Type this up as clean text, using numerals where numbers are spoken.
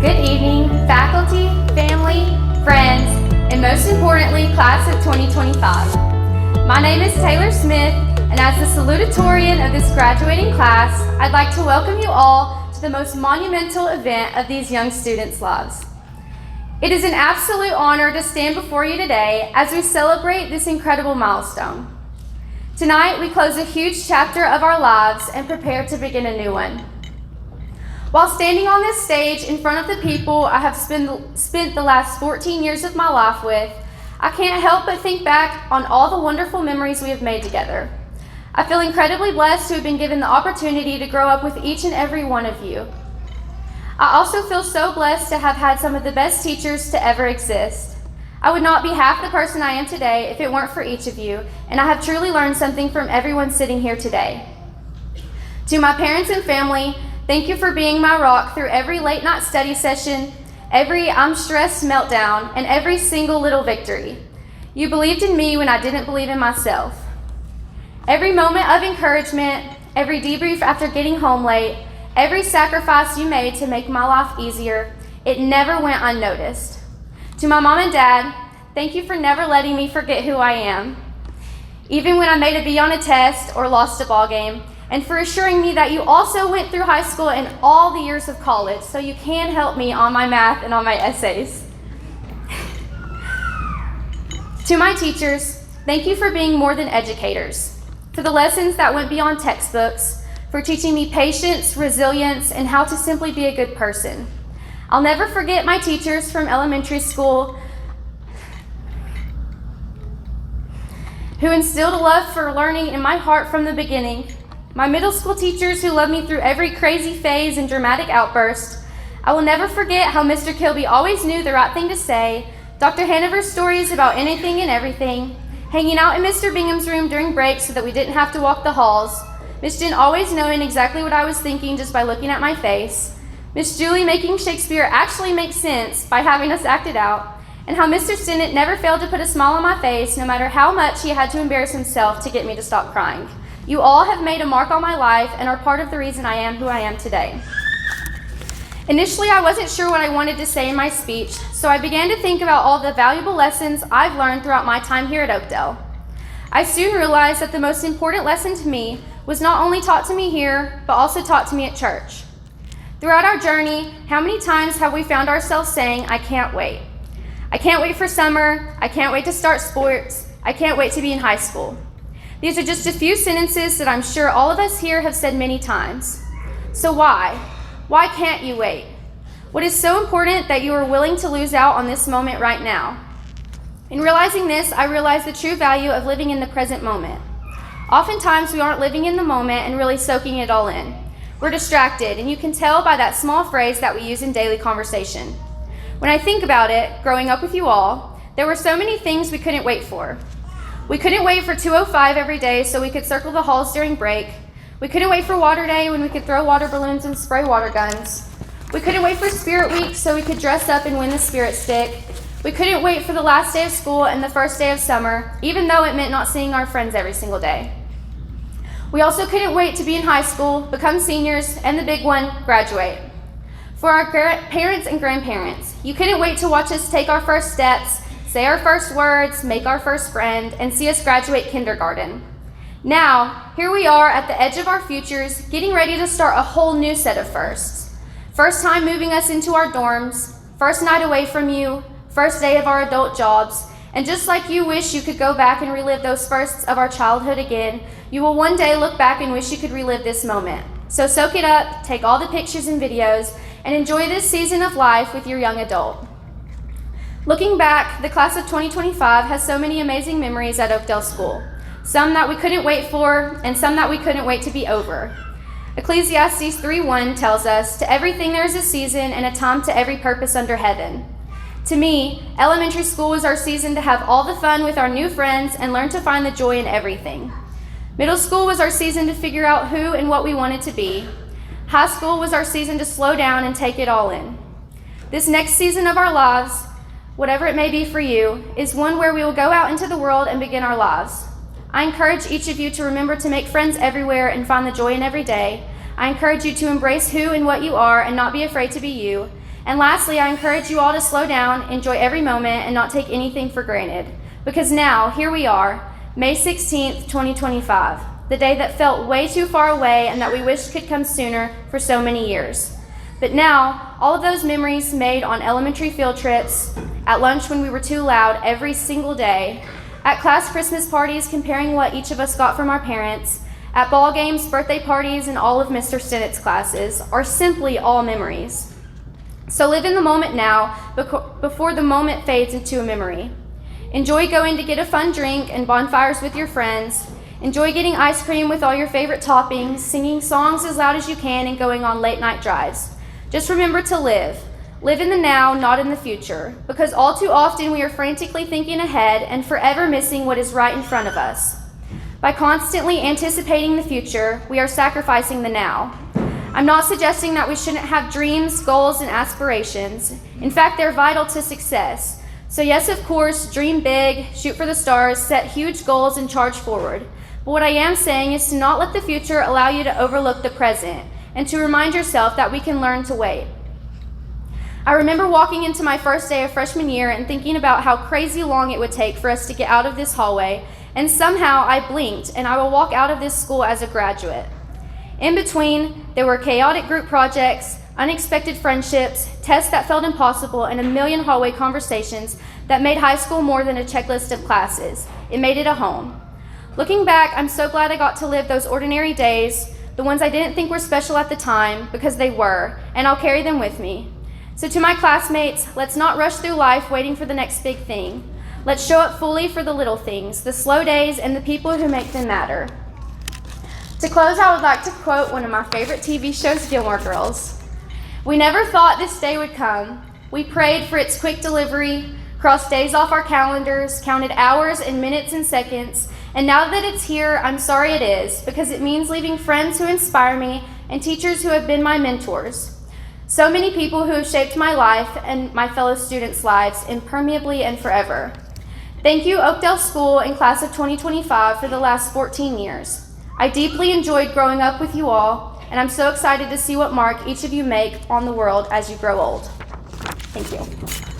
Good evening, faculty, family, friends, and most importantly, class of 2025. My name is Taylor Smith, and as the Salutatorian of this graduating class, I'd like to welcome you all to the most monumental event of these young students' lives. It is an absolute honor to stand before you today as we celebrate this incredible milestone. Tonight, we close a huge chapter of our lives and prepare to begin a new one. While standing on this stage in front of the people I have spent the last 14 years of my life with, I can't help but think back on all the wonderful memories we have made together. I feel incredibly blessed to have been given the opportunity to grow up with each and every one of you. I also feel so blessed to have had some of the best teachers to ever exist. I would not be half the person I am today if it weren't for each of you, and I have truly learned something from everyone sitting here today. To my parents and family, thank you for being my rock through every late night study session, every I'm stressed meltdown, and every single little victory. You believed in me when I didn't believe in myself. Every moment of encouragement, every debrief after getting home late, every sacrifice you made to make my life easier, it never went unnoticed. To my mom and dad, thank you for never letting me forget who I am, even when I made a B on a test or lost a ball game, and for assuring me that you also went through high school and all the years of college, so you can help me on my math and on my essays. To my teachers, thank you for being more than educators, for the lessons that went beyond textbooks, for teaching me patience, resilience, and how to simply be a good person. I'll never forget my teachers from elementary school who instilled a love for learning in my heart from the beginning. My middle school teachers who loved me through every crazy phase and dramatic outburst. I will never forget how Mr. Kilby always knew the right thing to say, Dr. Hanover's stories about anything and everything, hanging out in Mr. Bingham's room during breaks so that we didn't have to walk the halls, Miss Jen always knowing exactly what I was thinking just by looking at my face, Miss Julie making Shakespeare actually make sense by having us act it out, and how Mr. Stinnett never failed to put a smile on my face no matter how much he had to embarrass himself to get me to stop crying. You all have made a mark on my life and are part of the reason I am who I am today. Initially, I wasn't sure what I wanted to say in my speech, so I began to think about all the valuable lessons I've learned throughout my time here at Oakdale. I soon realized that the most important lesson to me was not only taught to me here, but also taught to me at church. Throughout our journey, how many times have we found ourselves saying, I can't wait. I can't wait for summer, I can't wait to start sports, I can't wait to be in high school. These are just a few sentences that I'm sure all of us here have said many times. So why? Why can't you wait? What is so important that you are willing to lose out on this moment right now? In realizing this, I realized the true value of living in the present moment. Oftentimes, we aren't living in the moment and really soaking it all in. We're distracted, and you can tell by that small phrase that we use in daily conversation. When I think about it, growing up with you all, there were so many things we couldn't wait for. We couldn't wait for 2:05 every day so we could circle the halls during break. We couldn't wait for water day when we could throw water balloons and spray water guns. We couldn't wait for Spirit Week so we could dress up and win the Spirit Stick. We couldn't wait for the last day of school and the first day of summer, even though it meant not seeing our friends every single day. We also couldn't wait to be in high school, become seniors, and the big one, graduate. For our parents and grandparents, you couldn't wait to watch us take our first steps, say our first words, make our first friend, and see us graduate kindergarten. Now, here we are at the edge of our futures, getting ready to start a whole new set of firsts. First time moving us into our dorms, first night away from you, first day of our adult jobs, and just like you wish you could go back and relive those firsts of our childhood again, you will one day look back and wish you could relive this moment. So soak it up, take all the pictures and videos, and enjoy this season of life with your young adult. Looking back, the class of 2025 has so many amazing memories at Oakdale School, some that we couldn't wait for and some that we couldn't wait to be over. Ecclesiastes 3:1 tells us, to everything there is a season and a time to every purpose under heaven. To me, elementary school was our season to have all the fun with our new friends and learn to find the joy in everything. Middle school was our season to figure out who and what we wanted to be. High school was our season to slow down and take it all in. This next season of our lives, whatever it may be for you, is one where we will go out into the world and begin our lives. I encourage each of you to remember to make friends everywhere and find the joy in every day. I encourage you to embrace who and what you are and not be afraid to be you. And lastly, I encourage you all to slow down, enjoy every moment, and not take anything for granted. Because now, here we are, May 16th, 2025, the day that felt way too far away and that we wished could come sooner for so many years. But now, all of those memories made on elementary field trips, at lunch when we were too loud every single day, at class Christmas parties comparing what each of us got from our parents, at ball games, birthday parties, and all of Mr. Stenett's classes, are simply all memories. So live in the moment now before the moment fades into a memory. Enjoy going to get a fun drink and bonfires with your friends. Enjoy getting ice cream with all your favorite toppings, singing songs as loud as you can, and going on late night drives. Just remember to live. Live in the now, not in the future, because all too often we are frantically thinking ahead and forever missing what is right in front of us. By constantly anticipating the future, we are sacrificing the now. I'm not suggesting that we shouldn't have dreams, goals, and aspirations. In fact, they're vital to success. So yes, of course, dream big, shoot for the stars, set huge goals, and charge forward. But what I am saying is to not let the future allow you to overlook the present, and to remind yourself that we can learn to wait. I remember walking into my first day of freshman year and thinking about how crazy long it would take for us to get out of this hallway, and somehow I blinked and I will walk out of this school as a graduate. In between, there were chaotic group projects, unexpected friendships, tests that felt impossible, and a million hallway conversations that made high school more than a checklist of classes. It made it a home. Looking back, I'm so glad I got to live those ordinary days, the ones I didn't think were special at the time, because they were, and I'll carry them with me. So to my classmates, let's not rush through life waiting for the next big thing. Let's show up fully for the little things, the slow days, and the people who make them matter. To close, I would like to quote one of my favorite TV shows, Gilmore Girls. "We never thought this day would come. We prayed for its quick delivery, crossed days off our calendars, counted hours and minutes and seconds, and now that it's here, I'm sorry it is, because it means leaving friends who inspire me and teachers who have been my mentors. So many people who have shaped my life and my fellow students' lives impermeably and forever. Thank you, Oakdale School and class of 2025, for the last 14 years. I deeply enjoyed growing up with you all, and I'm so excited to see what mark each of you make on the world as you grow old." Thank you.